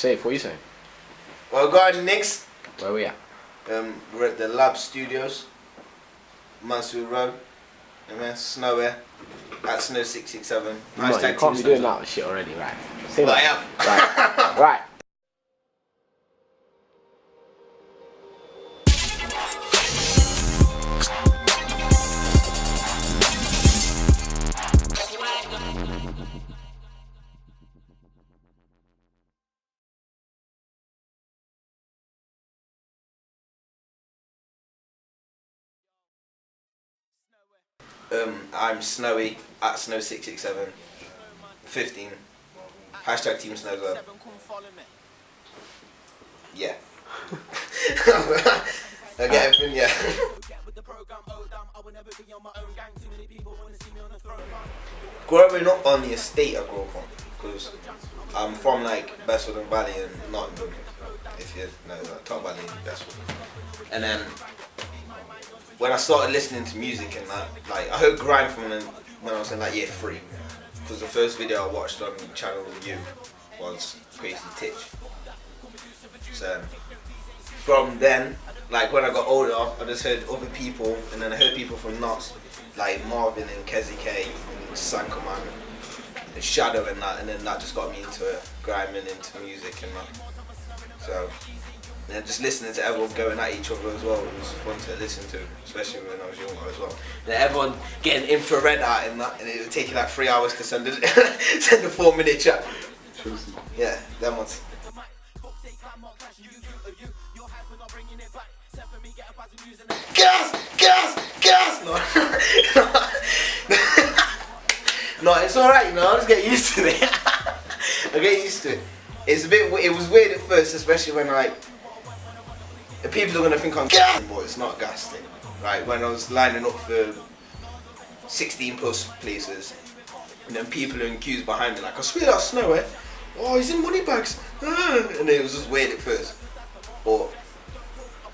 Safe, what are you saying? Well, going next. Where we at? We're at the Lab Studios, Mansfield Road. Snow here. At Snow667. No, you can't be doing that shit already, right? Say well, that. I am. Right. Right. I'm Snowy at Snow667. 15. Hashtag Team Snowzone. Yeah. I get everything, yeah. Growing up on the estate I grew up on, because I'm from like Bestwood Valley and Nottingham, if you know that, Top Valley and Bestwood. And then when I started listening to music and that, like I heard Grime from when I was in like year 3, because the first video I watched on Channel U was Crazy Titch. So from then, like when I got older, I just heard other people, and then I heard people from Notts, like Marvin and Kezi K, and Sankoman, and Shadow and that, and then that just got me into it, Grime and into music and that. So. And just listening to everyone going at each other as well, it was fun to listen to, especially when I was younger as well. And everyone getting infrared out and that, and it would take you like 3 hours to send a 4-minute chat. Yeah, them ones. Gas! No, it's alright, you know, I'll just get used to it. I get used to it. It was weird at first, especially when like, people are going to think I'm gassing, but it's not a gas thing. Right, when I was lining up for 16 plus places, and then people are in queues behind me like, I swear that's Snow, eh? Oh, he's in money bags. And it was just weird at first. But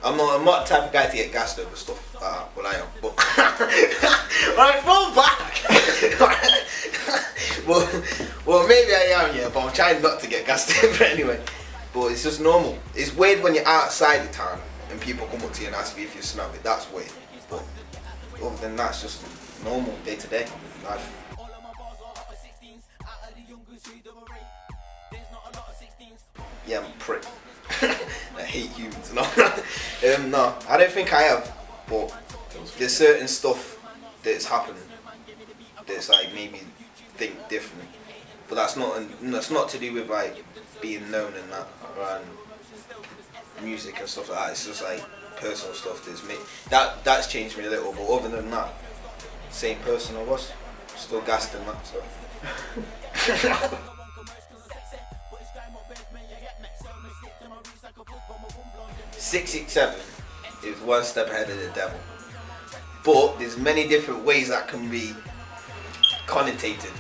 I'm not the type of guy to get gassed over stuff. Well, I am, but right, fall back. well, maybe I am, yeah, but I'm trying not to get gassed over anyway. But it's just normal. It's weird when you're outside the town and people come up to you and ask you if you're snobby. That's weird. But other than that, it's just normal, day to day life. Yeah, I'm a prick. I hate humans. No, no, I don't think I have. But there's certain stuff that's happened that's like made me think different. But that's not to do with like being known and that around music and stuff like that. It's just like personal stuff that's changed me a little, but other than that, same person I was, still gassed in that, so. 667 is one step ahead of the devil, but there's many different ways that can be connotated,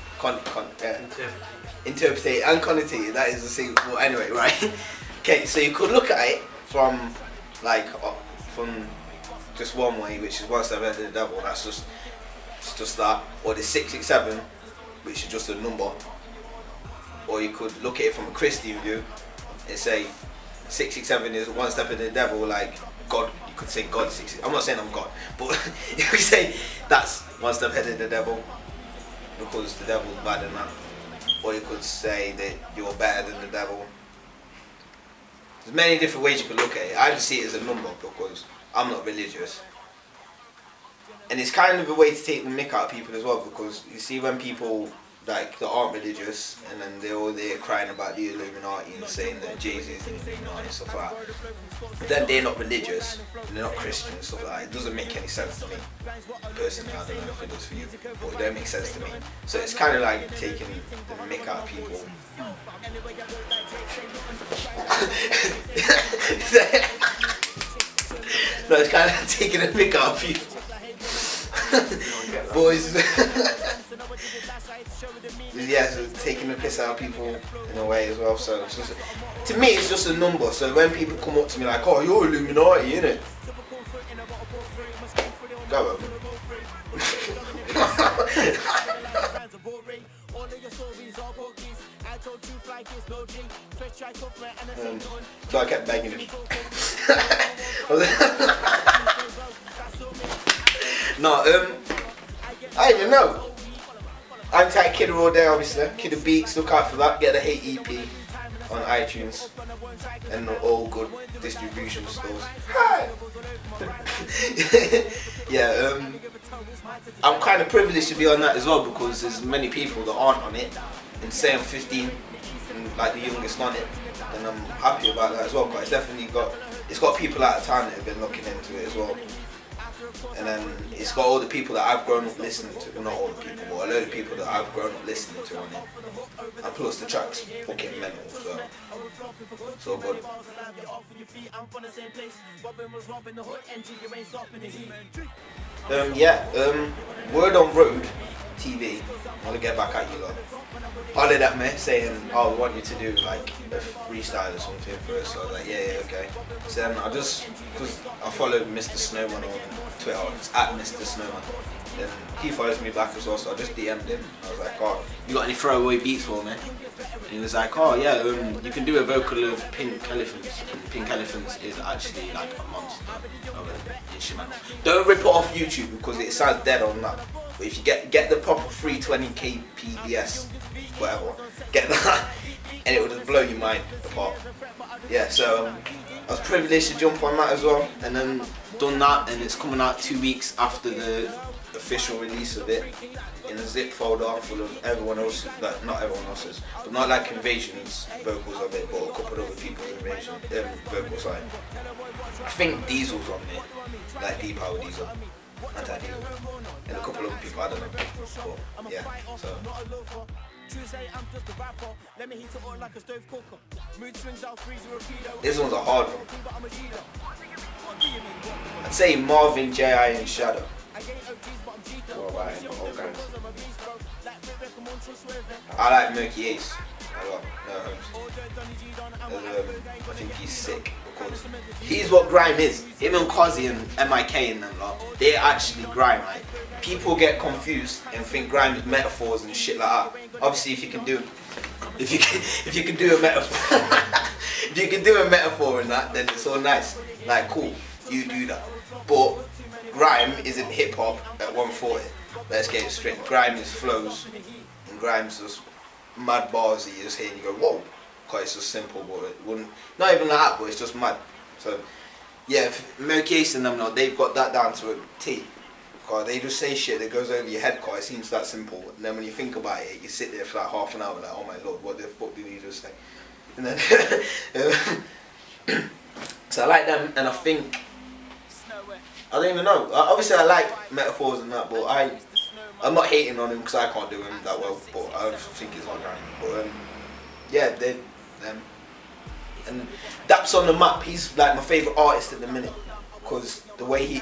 interpreted and connotated. That is the same. Well, anyway, right? Okay, so you could look at it from just one way, which is one step ahead of the devil. It's just that, or the 667, which is just a number. Or you could look at it from a Christian view and say 667 is one step ahead of the devil, like God. You could say God 6. I'm not saying I'm God, but you could say that's one step ahead of the devil because the devil's bad and that. Or you could say that you're better than the devil. There's many different ways you could look at it. I just see it as a number because I'm not religious. And it's kind of a way to take the mick out of people as well, because you see when people like that aren't religious and then they're all there crying about the Illuminati and saying that Jay-Z is the Illuminati and stuff like that. But then they're not religious and they're not Christian and stuff like that. It doesn't make any sense to me. Personally, I don't know if it does for you, but it don't make sense to me. So it's kind of like taking the mick out of people. No, it's kind of taking the mick out of people. Boys. Yeah, so taking the piss out of people in a way as well. So it's just, to me, it's just a number. So when people come up to me like, "Oh, you're Illuminati, innit?" Go over. So I kept begging him. No, I don't even know. I'm type Kidda all day, obviously. Kidda Beats, look out for that. Get the Hate EP on iTunes and all good distribution stores. Hi. Yeah, I'm kind of privileged to be on that as well because there's many people that aren't on it. And say I'm 15 and like the youngest on it, and I'm happy about that as well. Because it's got people out of town that have been looking into it as well. And then it's got all the people that I've grown up listening to, well, not all the people, but a load of people that I've grown up listening to on it. And plus the track's fucking mental, so good. Word on Road TV, I want to get back at you lot. Hollered at me saying, oh, we want you to do like a freestyle or something for us. So I was like, yeah, okay. So then because I followed Mr Snowman on Twitter, it's at Mr Snowman. Then he follows me back as well, so I just DM'd him. I was like, oh, you got any throwaway beats for me? And he was like, oh yeah, you can do a vocal of Pink Elephants. Pink Elephants is actually like a monster of an instrument. Don't rip it off YouTube because it sounds dead on that. But if you get the proper 320 kbps, whatever, get that, and it will just blow your mind apart. Yeah, so I was privileged to jump on that as well, and then done that, and it's coming out 2 weeks after the official release of it in a zip folder full of everyone else's, like not everyone else's, but not like Invasion's vocals of it, but a couple of other people's Invasion vocals. Like I think Diesel's on there, like Deep Power Diesel. Anti-Diesel, and a couple of people, I don't know, but yeah, so this one's a hard one. I'd say Marvin, J.I. and Shadow. I like Murky Ace a lot. I think he's sick because he's what Grime is. Him and Kazi and MIK and them lot, they're actually Grime. Like people get confused and think Grime is metaphors and shit like that. Obviously, if you can do a metaphor, if you can do a metaphor in that, then it's all nice. Like cool, you do that. But Grime isn't hip hop at 140. Let's get it straight. Grime is flows, and Grime's just mad bars that you just hear and you go, whoa. Because it's just simple, but it wouldn't, not even like that, but it's just mad. So, yeah, Murky Ace and them, they've got that down to a T. Because they just say shit that goes over your head, because it seems that simple. And then when you think about it, you sit there for like half an hour, like, oh my lord, what the fuck did he just say? And then, so I like them, and I think, I don't even know. Obviously, I like metaphors and that, but I'm not hating on him because I can't do him that well. But I just think he's not Grime. But yeah, them. And Dap's on the map. He's like my favourite artist at the minute because the way he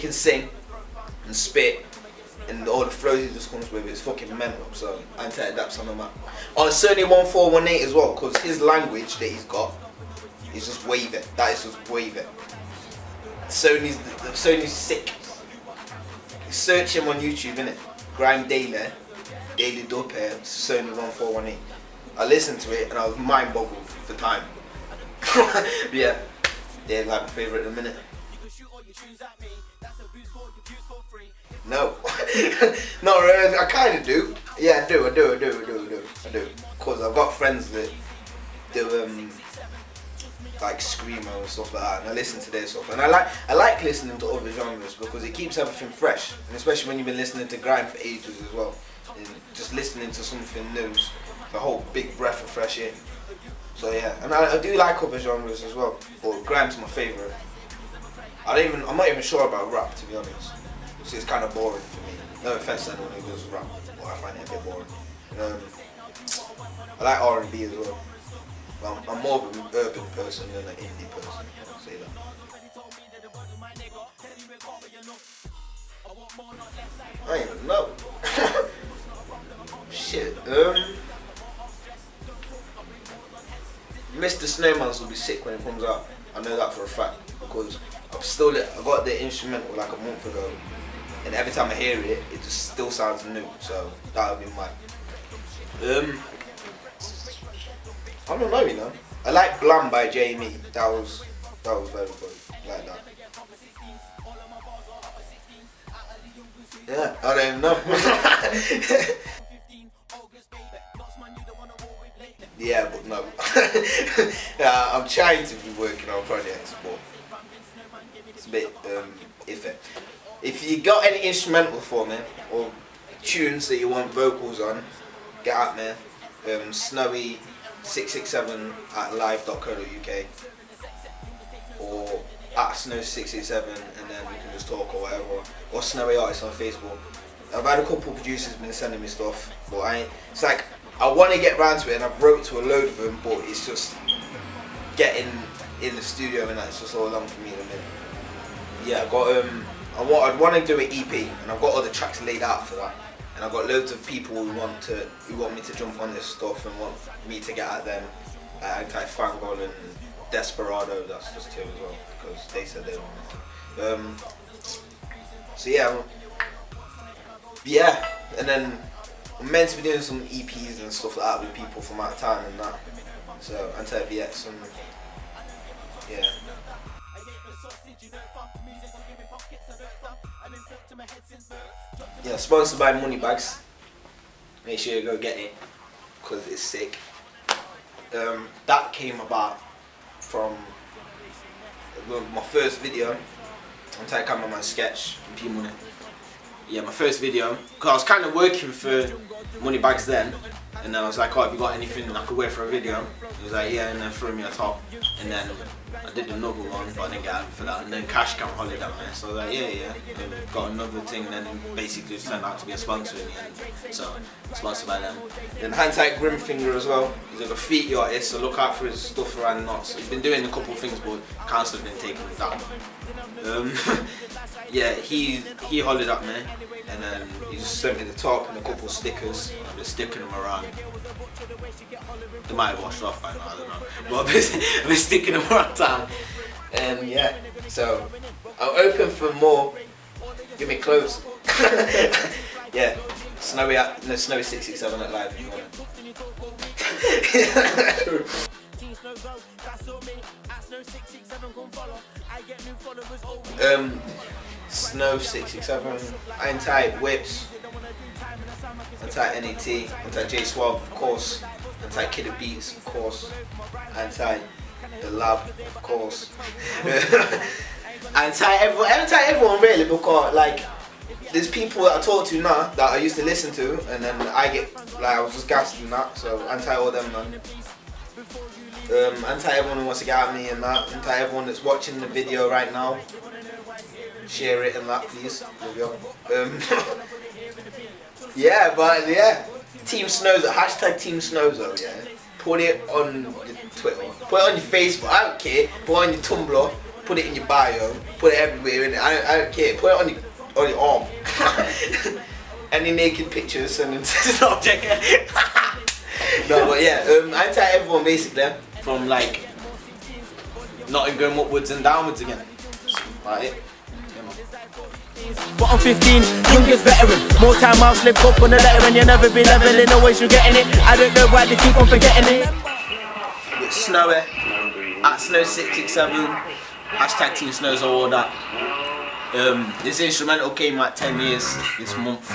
can sing and spit and all the flows he just comes with is fucking mental. So I'm telling Dap's on the map. On Sony 1418 as well, because his language that he's got is just waving. That is just waving. Sony's sick. Search him on YouTube, innit? Grime Daily Dub here, Sony 1418. I listened to it and I was mind boggled for time. Yeah, they're like my favourite at the minute. No, not really. I kind of do. Yeah, I do. Cause I've got friends that do like screamo and stuff like that, and I listen to their stuff, and I like listening to other genres because it keeps everything fresh, and especially when you've been listening to Grime for ages as well, and just listening to something new, a whole big breath of fresh air. So yeah, and I do like other genres as well, but Grime's my favourite. I'm not even sure about rap, to be honest. So it's kind of boring for me. No offense to anyone who does rap, but I find it a bit boring. I like R&B as well. I'm more of an urban person than an indie person. I'll say that. I don't even know. Shit. Mr Snowman's will be sick when it comes out. I know that for a fact because I got the instrumental like a month ago, and every time I hear it, it just still sounds new. So that would be mad. I I don't know, you know. I like Blam by Jamie. That was very good. Like that. Yeah, I don't even know. Yeah, but no. I'm trying to be working on projects, but it's a bit iffy. If you got any instrumental for me or tunes that you want vocals on, get at me. Snowy667 at live.co.uk or at Snow667, and then we can just talk or whatever. Or Snowy Artists on Facebook. I've had a couple of producers been sending me stuff, but it's like I want to get round to it, and I've wrote to a load of them, but it's just getting in the studio, and that's just all long for me in a minute. Yeah, I got I'd want to do an EP, and I've got other tracks laid out for that. And I've got loads of people who want me to jump on this stuff and want me to get at them. Anti-Fangol and Desperado, that's just two as well, because they said they wanted to. So yeah, and then I'm meant to be doing some EPs and stuff like that with people from out of town and that. So Anti-VX and yeah. Yeah, sponsored by Moneybags. Make sure you go get it, because it's sick. That came about from my first video. I'm taking cameraman sketch and P Money. Yeah, my first video, because I was kind of working for Moneybags then, and I was like, oh, have you got anything I could wear for a video? He was like, yeah, and then threw me a top, and then I did another one, but I didn't get out for that, and then Cash Camp hollered at me, so I was like, yeah, and got another thing, and then it basically turned out to be a sponsor in the end, so sponsored by them. Then Handtight Grimfinger as well, he's a graffiti artist, so look out for his stuff around Notts. He's been doing a couple of things, but council didn't take him down. Yeah, he hollered at me, and then he just sent me the top and a couple of stickers. I've been sticking them around. They might have washed off by now, I don't know. But I've been sticking them around town. And yeah, so I'm open for more. Give me clothes. Yeah, Snowy667 at live if you want it. Snow667, Anti-Whips, Anti-NET, Anti-J-Swab of course, Anti-Kidda Beats of course, Anti-The Lab of course, Anti-everyone really, because like there's people that I talk to now that I used to listen to, and then I was just gassed in that, so anti all them man. Anti everyone who wants to get at me and that, anti everyone that's watching the video right now. Share it and that please. Yeah, but yeah. Team Snowzo, hashtag Team Snowzo, yeah. Put it on your Twitter, put it on your Facebook, I don't care. Put it on your Tumblr, put it in your bio, put it everywhere in it, I don't care. Put it on your arm. Any naked pictures and it's not checking. No, but yeah, anti everyone basically from like Nottingham upwards and downwards again. Like it. But I'm 15, youngest veteran. More time I'll slip up on the letter and you'll never be leveling. Always forgetting it. I don't know why they keep on forgetting it. It's Snowy at Snow667. Hashtag Team Snows all that. This instrumental came like 10 years this month,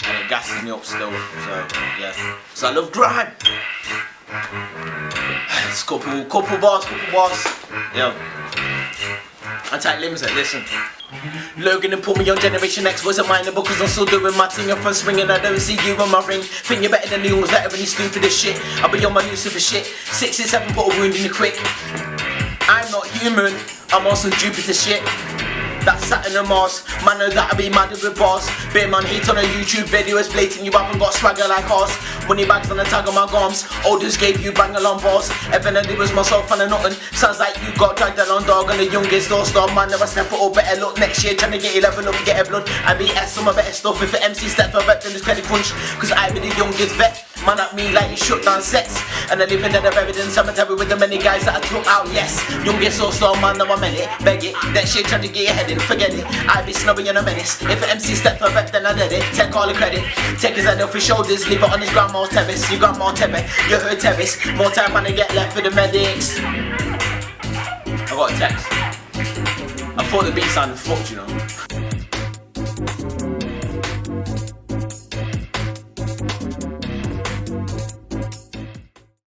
and it gasses me up still. So yeah. So I love Grime. It's couple bars. Yeah. Anti-Limset, listen. Logan and put me on Generation X wasn't mine because I'm still doing my thing. If I'm swinging, I don't see you on my ring. Think you're better than the young veteran, you stupid as shit. I'll be on my new super shit. 6 and 7 put a wound in you quick. I'm not human, I'm also Jupiter shit. That's Saturn and Mars. Man, know that I be mad with bars. Bit man hate on a YouTube video is blatant. You haven't got swagger like ours. Moneybags on the tag of my gums. Oldest gave you bang along bars. Evidently was myself and a nothing. Sounds like you got dragged along dog. And the youngest all-star man never step it all better look. Next year trying to get 11 up, get a blood. I be at some of better stuff. If the MC step for vet then it's credit crunch. Cause I be the youngest vet. Man at me like you shut down sets. And I live in the evidence, cemetery with the many guys that I took out, yes. Youngest so slow, man, now I'm in it. Beg it, that shit try to get your head in, forget it. I be snobby in a menace. If an MC step for rep, then I did it. Take all the credit. Take his head off his shoulders, leave it on his grandma's terrace. You got more tebe, you heard terrace. More time man to get left for the medics. I got a text. I thought the beat sounded fucked, you know.